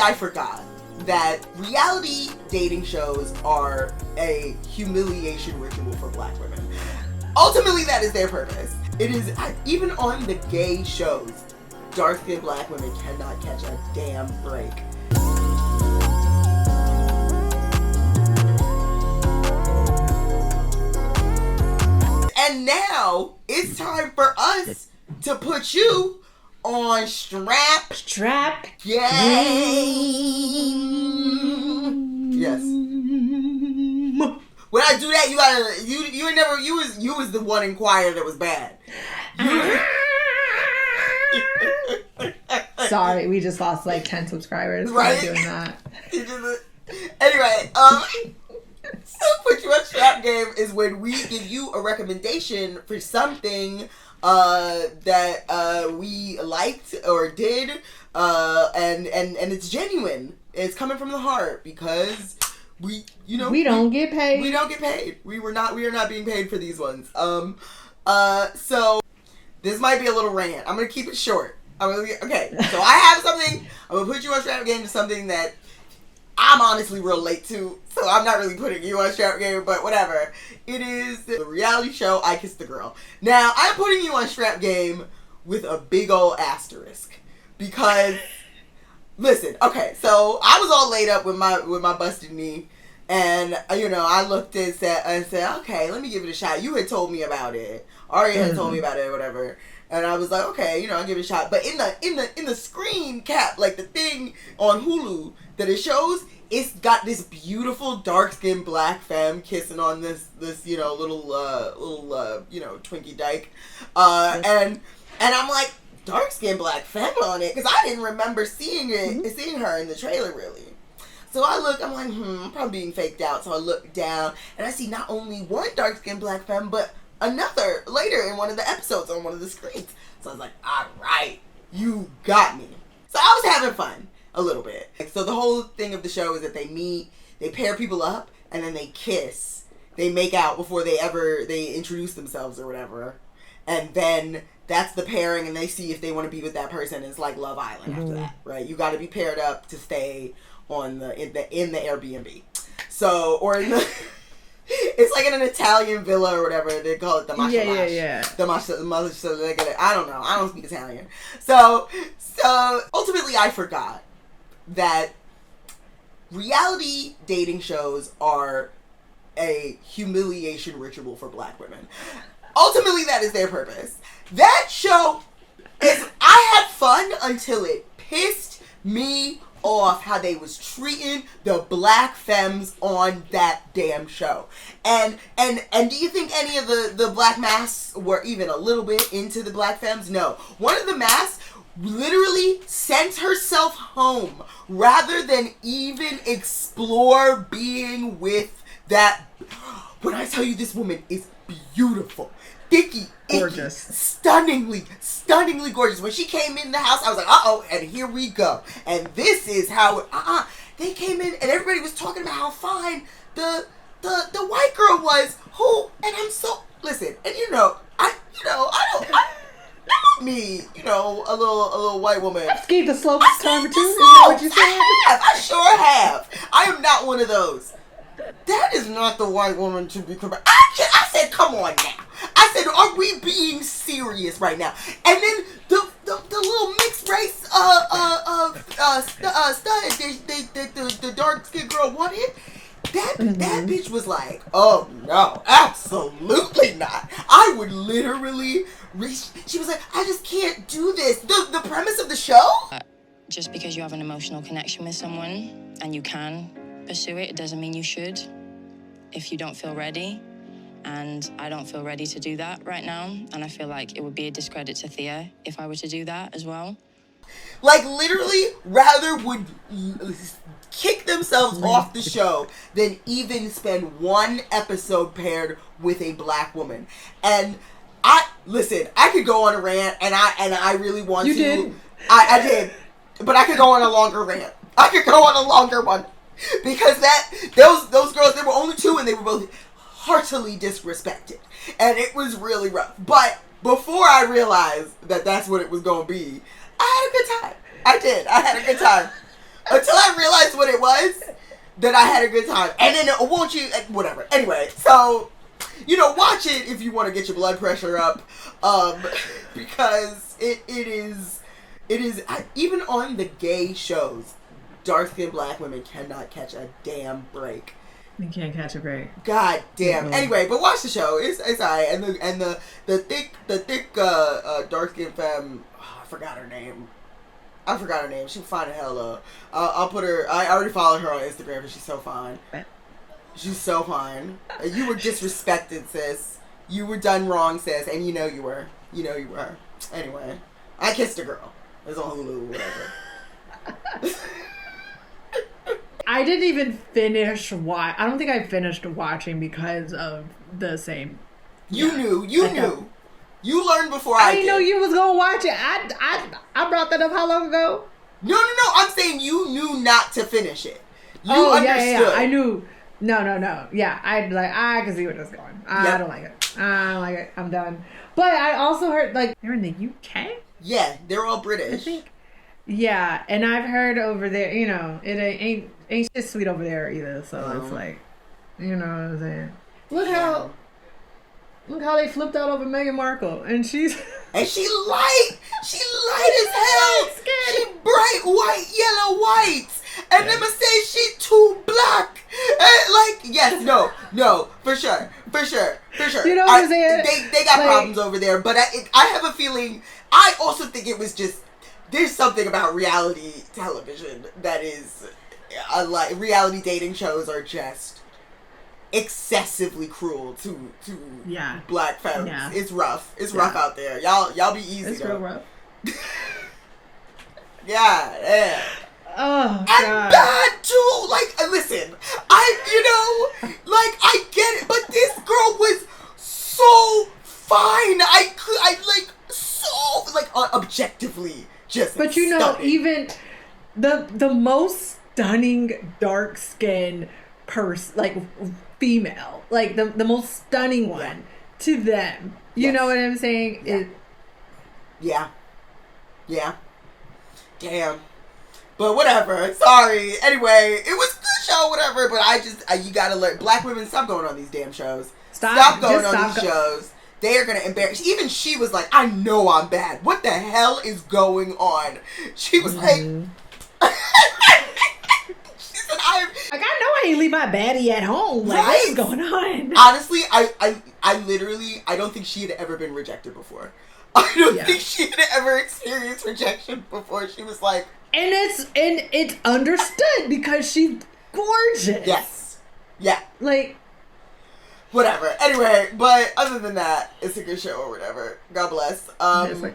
I forgot that reality dating shows are a humiliation ritual for black women. Ultimately, that is their purpose. It is, even on the gay shows, dark-skinned black women cannot catch a damn break. And now, it's time for us to put you on StrapDown. Yes. When I do that, you gotta you was the one in choir that was bad. Sorry, we just lost like 10 subscribers right? for doing that. Anyway, so put you on Strap Game is when we give you a recommendation for something that we liked or did, and it's genuine. It's coming from the heart because we don't get paid. We don't get paid. We are not being paid for these ones. So this might be a little rant. I'm gonna keep it short. Okay. So I have something. I'm gonna put you on Strap Game to something that I'm honestly real late to, so I'm not really putting you on Strap Game, but whatever. It is the reality show I Kissed the Girl. Now, I'm putting you on Strap Game with a big old asterisk. Because, listen, okay, so I was all laid up with my busted knee, and, I looked and said, okay, let me give it a shot. You had told me about it. Aria had told me about it or whatever. And I was like, okay, I'll give it a shot. But in the screen cap, like the thing on Hulu that it shows, it's got this beautiful dark-skinned black femme kissing on this little Twinkie dyke. And I'm like, dark-skinned black femme on it? Because I didn't remember seeing her in the trailer, really. So I look, I'm like, I'm probably being faked out. So I look down, and I see not only one dark-skinned black femme, but another later in one of the episodes on one of the screens. So I was like, all right, you got me. So I was having fun a little bit. So the whole thing of the show is that they meet, they pair people up, and then they kiss. They make out before they introduce themselves or whatever. And then that's the pairing, and they see if they want to be with that person. It's like Love Island after that, right? You got to be paired up to stay in the Airbnb. So, or in the... It's like in an Italian villa or whatever. They call it the mashalash. Yeah. The mashalash. I don't know. I don't speak Italian. So ultimately I forgot that reality dating shows are a humiliation ritual for black women. Ultimately that is their purpose. That show is... I had fun until it pissed me off how they was treating the black femmes on that damn show. And do you think any of the black masks were even a little bit into the black femmes? No. One of the masks literally sent herself home rather than even explore being with that. When I tell you, this woman is beautiful. Thicky, gorgeous, stunningly gorgeous. When she came in the house, I was like, uh-oh, and here we go. And this is how they came in, and everybody was talking about how fine the white girl was. And I'm so, listen, and I don't need, a little white woman. I gave the slowest time too. Is that what you said? I sure have. I am not one of those. That is not the white woman to be correct. I said, come on now. I said, are we being serious right now? And then the little mixed race the dark skinned girl wanted. That bitch was like, oh no, absolutely not. I would literally reach. She was like, I just can't do this. The premise of the show. Just because you have an emotional connection with someone and you can pursue it, it doesn't mean you should if you don't feel ready. And I don't feel ready to do that right now. And I feel like it would be a discredit to Thea if I were to do that as well. Like, literally, rather would kick themselves off the show than even spend one episode paired with a black woman. And I could go on a rant, and I really want to. Did. I did. But I could go on a longer rant. I could go on a longer one. Because those girls, there were only two, and they were both heartily disrespected. And it was really rough. But before I realized that that's what it was going to be, I had a good time. I did. I had a good time. until I realized what it was, then I had a good time. And then, won't you, whatever. Anyway, so, watch it if you want to get your blood pressure up, because it is, even on the gay shows, dark-skinned black women cannot catch a damn break. You can't catch a break. God damn. Mm-hmm. Anyway, but watch the show. It's alright. And the thick dark-skinned femme, I forgot her name. She's fine as hell though. I'll put her. I already followed her on Instagram because she's so fine. She's so fine. You were disrespected, sis. You were done wrong, sis, and you know you were. Anyway, I kissed a girl. It's on Hulu, whatever. I didn't even finish I don't think I finished watching because of the same. You knew. You learned before I did. I didn't know you was gonna watch it. I brought that up how long ago? No. I'm saying you knew not to finish it. You understood. Yeah. I knew. No. Yeah, I can see where this is going. I don't like it. I don't like it. I'm done. But I also heard they're in the UK. Yeah, they're all British. I think. Yeah, and I've heard over there, it ain't shit sweet over there either. So it's like, you know what I'm saying? Look how they flipped out over Meghan Markle, and she light as hell. She bright white, yellow whites, and them say she too black. And yes, no, for sure. You know what I'm saying? They got problems over there, but I have a feeling. I also think it was just there's something about reality television that is reality dating shows are just excessively cruel to black femmes. Yeah. It's rough. It's rough out there. Y'all be easy. It's real rough. Yeah. Oh, and God. bad too. Listen, I get it, but this girl was so fine. Objectively just. But stunning. even the most stunning dark skin female, the most stunning one to them. You know what I'm saying? Yeah. Damn. But whatever. Sorry. Anyway, it was a good show, whatever. But you gotta learn. Black women, stop going on these damn shows. Stop going on these shows. They are gonna embarrass. Even she was like, I know I'm bad. What the hell is going on? She was like, she said, I know I ain't leave my baddie at home. What is going on? Honestly, I literally, I don't think she had ever been rejected before. I don't think she had ever experienced rejection before. She was like, and it's understood because she's gorgeous. Yes. Yeah. Whatever. Anyway, but other than that, it's a good show or whatever. God bless.